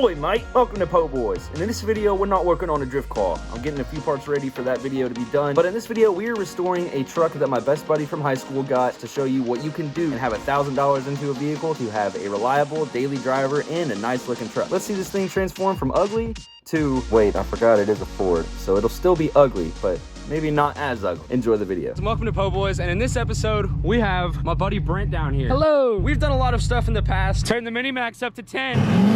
Ahoy mate, welcome to Po Boys, and in this video we're not working on a drift car. I'm getting a few parts ready for that video to be done, but in this video we are restoring a truck that my best buddy from high school got to show you what you can do and have $1,000 into a vehicle to have a reliable daily driver and a nice looking truck. Let's see this thing transform from ugly to, wait, I forgot it is a Ford, so it'll still be ugly, but maybe not as ugly. Enjoy the video. So welcome to Po Boys, and in this episode we have my buddy Brent down here. Hello. We've done a lot of stuff in the past. Turned the mini max up to 10.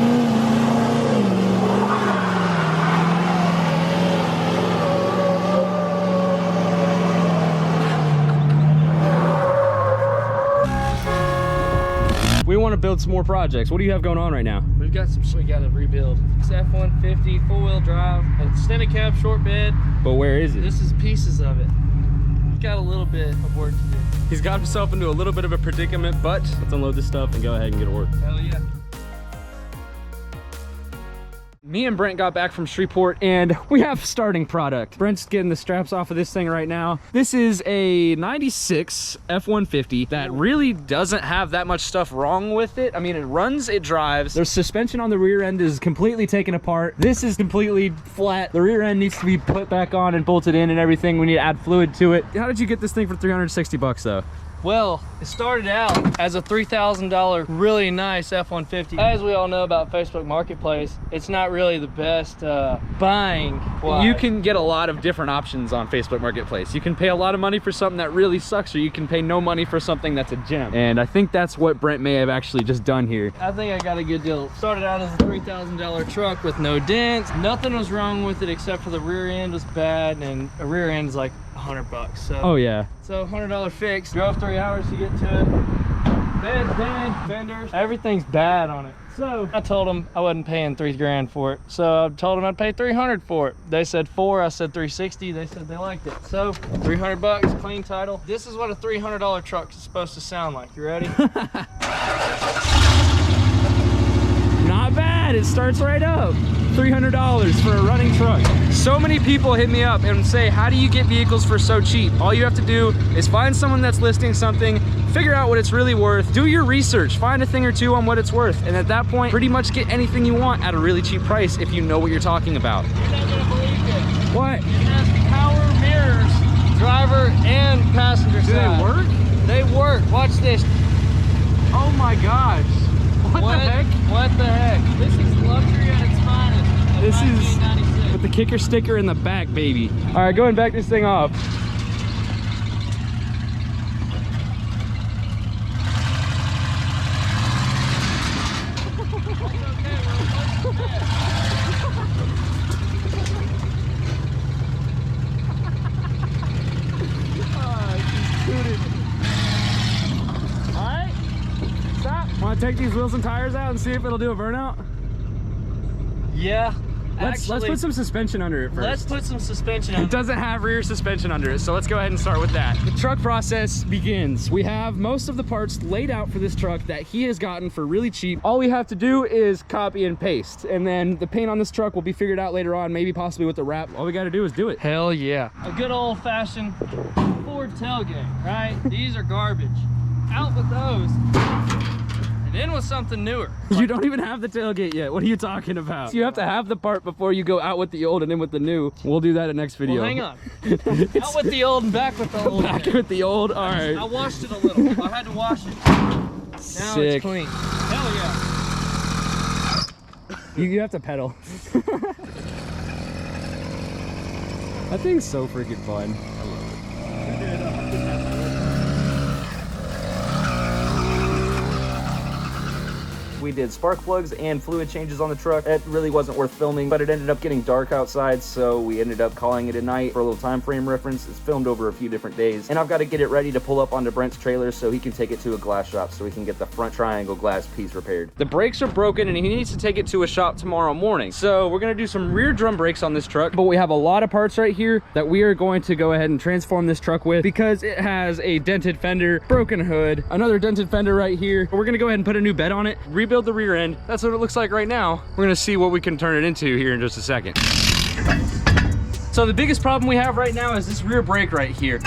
We want to build some more projects. What do you have going on right now? We've got some shit we got to rebuild. It's F-150, full-wheel drive, extended cab, short bed. But where is it? This is pieces of it. We've got a little bit of work to do. He's got himself into a little bit of a predicament, but let's unload this stuff and go ahead and get it work. Hell yeah. Me and Brent got back from Shreveport and we have starting product. Brent's getting the straps off of this thing right now. This is a 96 F-150 that really doesn't have that much stuff wrong with it. I mean, it runs, it drives. There's suspension on the rear end is completely taken apart. This is completely flat. The rear end needs to be put back on and bolted in and everything. We need to add fluid to it. How did you get this thing for 360 bucks though? Well, it started out as a $3,000 really nice F-150. As we all know about Facebook Marketplace, it's not really the best buying. You can get a lot of different options on Facebook Marketplace. You can pay a lot of money for something that really sucks, or you can pay no money for something that's a gem. And I think that's what Brent may have actually just done here. I think I got a good deal. Started out as a $3,000 truck with no dents. Nothing was wrong with it except for the rear end was bad, and a rear end is like $100. So oh yeah. So $100 fix. Drove 3 hours to get to it. Beds, dent, fenders, everything's bad on it. So I told them I wasn't paying $3 grand for it. So I told them I'd pay $300 for it. They said $4, I said $360. They said they liked it. So $300, clean title. This is what a $300 truck is supposed to sound like. You ready? Not bad, it starts right up. $300 for a running truck. So many people hit me up and say, how do you get vehicles for so cheap? All you have to do is find someone that's listing something, figure out what it's really worth, do your research, find a thing or two on what it's worth, and at that point, pretty much get anything you want at a really cheap price if you know what you're talking about. You're not gonna believe it. What? It has power mirrors, driver and passenger side. Do they work? They work. Watch this. Oh my gosh. What the heck? What the heck? This is luxury at its finest. This is with the kicker sticker in the back, baby. All right, go ahead and back this thing off. Want to take these wheels and tires out and see if it'll do a burnout? Yeah. Let's put some suspension under it first. Let's put some suspension on it. It doesn't have rear suspension under it, so let's go ahead and start with that. The truck process begins. We have most of the parts laid out for this truck that he has gotten for really cheap. All we have to do is copy and paste, and then the paint on this truck will be figured out later on, maybe possibly with the wrap. All we got to do is do it. Hell yeah. A good old-fashioned Ford tailgate, right? These are garbage. Out with those. In with something newer. You don't even have the tailgate yet. What are you talking about? You have to have the part before you go out with the old and in with the new. We'll do that in next video. Well, hang on. Out with the old and back with the old. Back with the old. All right. I washed it a little. I had to wash it. Now Sick. It's clean. Hell yeah. You have to pedal. That thing's so freaking fun. I love it. We did spark plugs and fluid changes on the truck. It really wasn't worth filming, but it ended up getting dark outside, so we ended up calling it a night for a little time frame reference. It's filmed over a few different days, and I've got to get it ready to pull up onto Brent's trailer so he can take it to a glass shop so we can get the front triangle glass piece repaired. The brakes are broken and he needs to take it to a shop tomorrow morning. So we're gonna do some rear drum brakes on this truck, but we have a lot of parts right here that we are going to go ahead and transform this truck with because it has a dented fender, broken hood, another dented fender right here. We're gonna go ahead and put a new bed on it, rebuild the rear end. That's what it looks like right now. We're gonna see what we can turn it into here in just a second. So the biggest problem we have right now is this rear brake right here.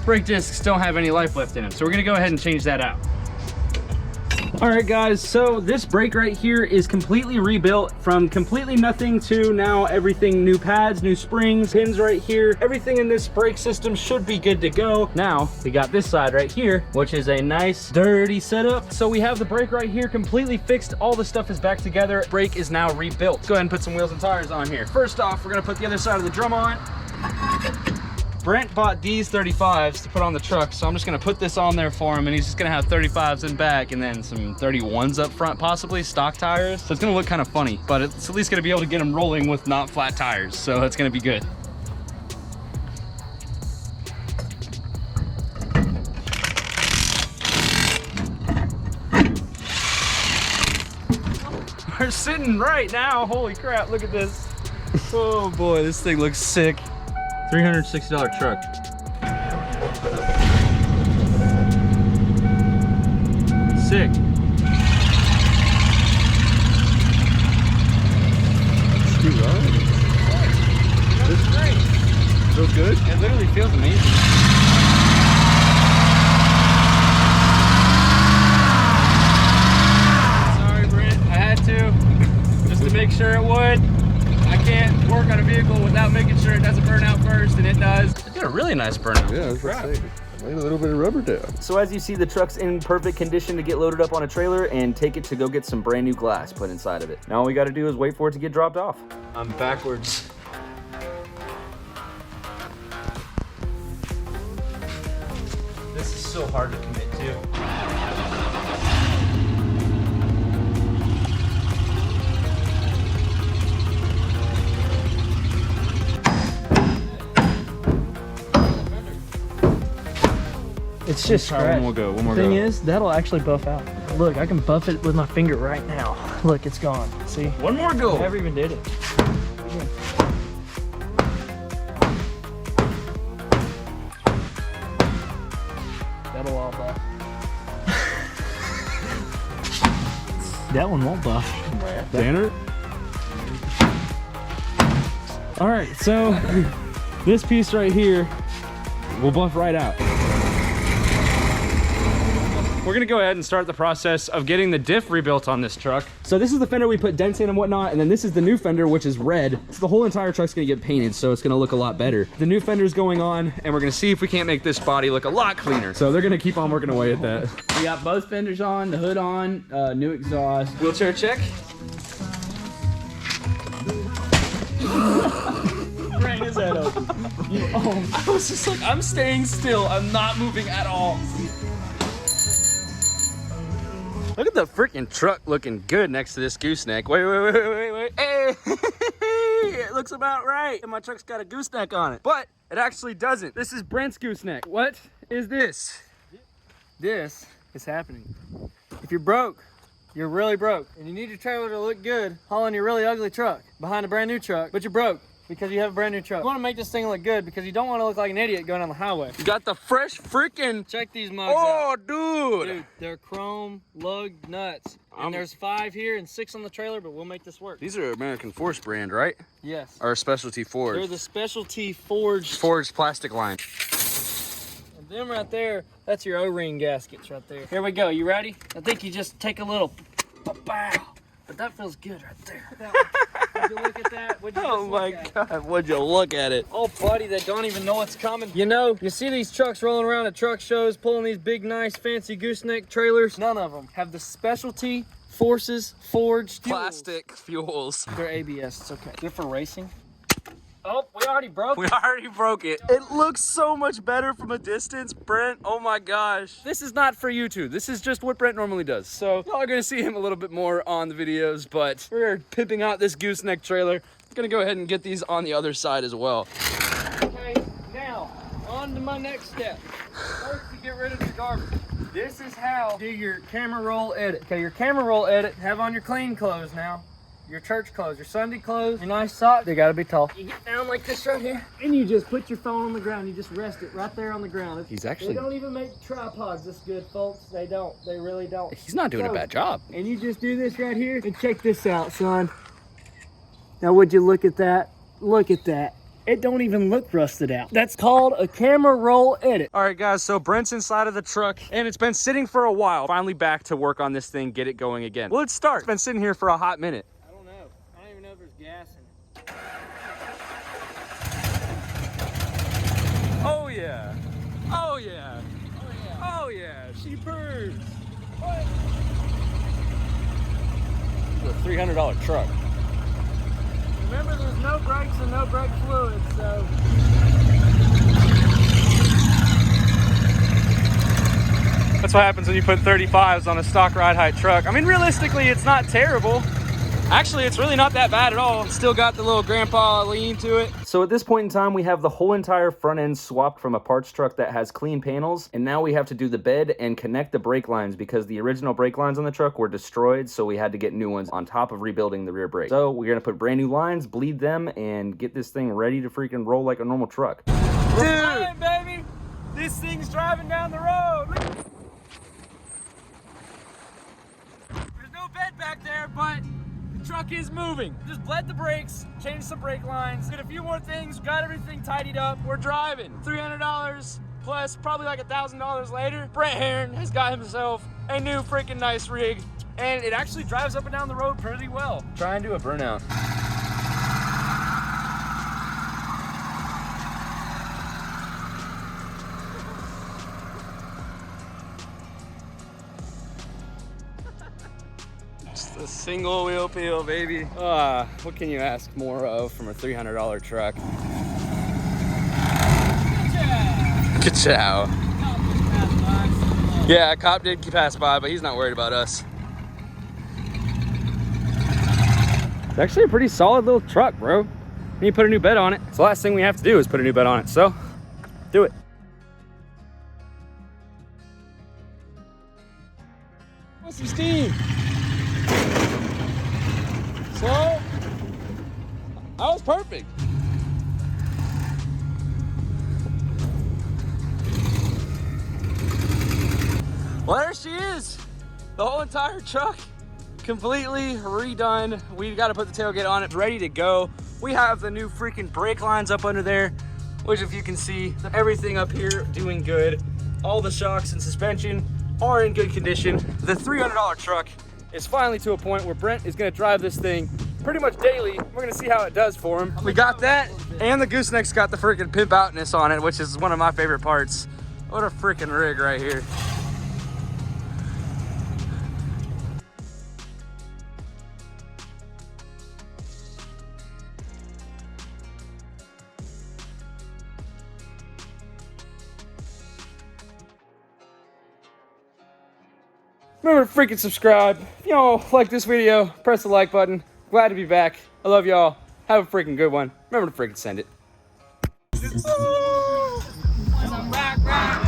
Brake discs don't have any life left in them, so we're gonna go ahead and change that out. All right, guys, so this brake right here is completely rebuilt from completely nothing to now everything, new pads, new springs, pins right here. Everything in this brake system should be good to go. Now, we got this side right here, which is a nice, dirty setup. So we have the brake right here completely fixed. All the stuff is back together. Brake is now rebuilt. Let's go ahead and put some wheels and tires on here. First off, we're gonna put the other side of the drum on. Brent bought these 35s to put on the truck, so I'm just gonna put this on there for him, and he's just gonna have 35s in back and then some 31s up front, possibly stock tires. So it's gonna look kind of funny, but it's at least gonna be able to get him rolling with not flat tires, so it's gonna be good. We're sitting right now. Holy crap, look at this. Oh boy, this thing looks sick. $360 truck. Sick. Dude, That's great. feels good? It literally feels amazing. Sorry, Brent, I had to, just to make sure it would. I can't work on a vehicle without making sure it doesn't burn out first, and it does. It did a really nice burnout. Yeah, that's what I'm saying. Laid a little bit of rubber down. So as you see, the truck's in perfect condition to get loaded up on a trailer and take it to go get some brand new glass put inside of it. Now all we gotta do is wait for it to get dropped off. I'm backwards. This is so hard to commit to. It's just Try one scratch. more go, one more The thing go. is, that'll actually buff out. Look, I can buff it with my finger right now. Look, it's gone. See? One more go. I never even did it. That'll all buff. That one won't buff. Banner. All right, so this piece right here will buff right out. We're gonna go ahead and start the process of getting the diff rebuilt on this truck. So this is the fender we put dents in and whatnot, and then this is the new fender, which is red. So the whole entire truck's gonna get painted, so it's gonna look a lot better. The new fender's going on, and we're gonna see if we can't make this body look a lot cleaner. So they're gonna keep on working away at that. We got both fenders on, the hood on, new exhaust. Wheelchair check. Crank his head open. I was just like, I'm staying still. I'm not moving at all. Look at the freaking truck looking good next to this gooseneck. Wait. Hey, it looks about right. And my truck's got a gooseneck on it, but it actually doesn't. This is Brent's gooseneck. What is this? This is happening. If you're broke, you're really broke, and you need your trailer to look good hauling your really ugly truck behind a brand new truck, but you're broke because you have a brand new truck. You want to make this thing look good because you don't want to look like an idiot going on the highway. You got the fresh freaking. Check these mugs out. Oh, dude. Dude, they're chrome lug nuts. And there's 5 here and 6 on the trailer, but we'll make this work. These are American Force brand, right? Yes. Or specialty forged. They're the specialty forged. Forged plastic line. And them right there, that's your O-ring gaskets right there. Here we go. You ready? I think you just take a little bow. But that feels good right there. Would you look at that? Would you Oh my God, would you look at it? Oh, buddy, they don't even know what's coming. You know, you see these trucks rolling around at truck shows, pulling these big, nice, fancy gooseneck trailers. None of them have the specialty forces forged fuels. Plastic fuels. They're ABS, it's okay. They're for racing. Oh, we already broke We it. already broke it. It looks so much better from a distance, Brent. Oh my gosh. This is not for YouTube. This is just what Brent normally does. So y'all are gonna see him a little bit more on the videos, but we're pimping out this gooseneck trailer. I'm gonna go ahead and get these on the other side as well. Okay, now, on to my next step. First, to get rid of the garbage. This is how you do your camera roll edit. Okay, your camera roll edit, have on your clean clothes now. Your church clothes, your Sunday clothes, your nice socks. They gotta be tall. You get down like this right here, and you just put your phone on the ground. You just rest it right there on the ground. He's actually- They don't even make tripods this good, folks. They don't. They really don't. He's not doing a bad job. And you just do this right here, and check this out, son. Now, would you look at that? Look at that. It don't even look rusted out. That's called a camera roll edit. All right, guys, so Brent's inside of the truck, and it's been sitting for a while. Finally back to work on this thing, get it going again. Well, let's start. It's been sitting here for a hot minute. I don't know. I don't even know if there's gas in it. Oh, yeah. Oh, yeah. Oh, yeah. Oh, yeah. She purrs. What? It's a $300 truck. Remember, there's no brakes and no brake fluid, so. That's what happens when you put 35s on a stock ride height truck. I mean, realistically, it's not terrible. Actually, it's really not that bad at all. Still got the little grandpa lean to it. So at this point in time, we have the whole entire front end swapped from a parts truck that has clean panels, and now we have to do the bed and connect the brake lines because the original brake lines on the truck were destroyed, so we had to get new ones on top of rebuilding the rear brake. So we're gonna put brand new lines, bleed them, and get this thing ready to freaking roll like a normal truck. Dude, baby, this thing's driving down the road. Look. There's no bed back there, but the truck is moving. Just bled the brakes, changed some brake lines, did a few more things, got everything tidied up. We're driving. $300 plus probably like $1,000 later. Brent Heron has got himself a new freaking nice rig, and it actually drives up and down the road pretty well. Try and do a burnout. Just a single wheel peel, baby. What can you ask more of from a $300 truck? Good chow. Yeah, a cop did pass by, but he's not worried about us. It's actually a pretty solid little truck, bro. And you put a new bed on it. So the last thing we have to do is put a new bed on it. So, do it. Want some steam? So, that was perfect. Well, there she is. The whole entire truck completely redone. We got to put the tailgate on it, ready to go. We have the new freaking brake lines up under there, which if you can see, everything up here doing good. All the shocks and suspension are in good condition. The $300 truck is finally to a point where Brent is gonna drive this thing pretty much daily. We're gonna see how it does for him. We got that, and the gooseneck's got the freaking pimp outness on it, which is one of my favorite parts. What a freaking rig right here. Remember to freaking subscribe. If y'all like this video, press the like button. Glad to be back. I love y'all. Have a freaking good one. Remember to freaking send it. Rock, rock.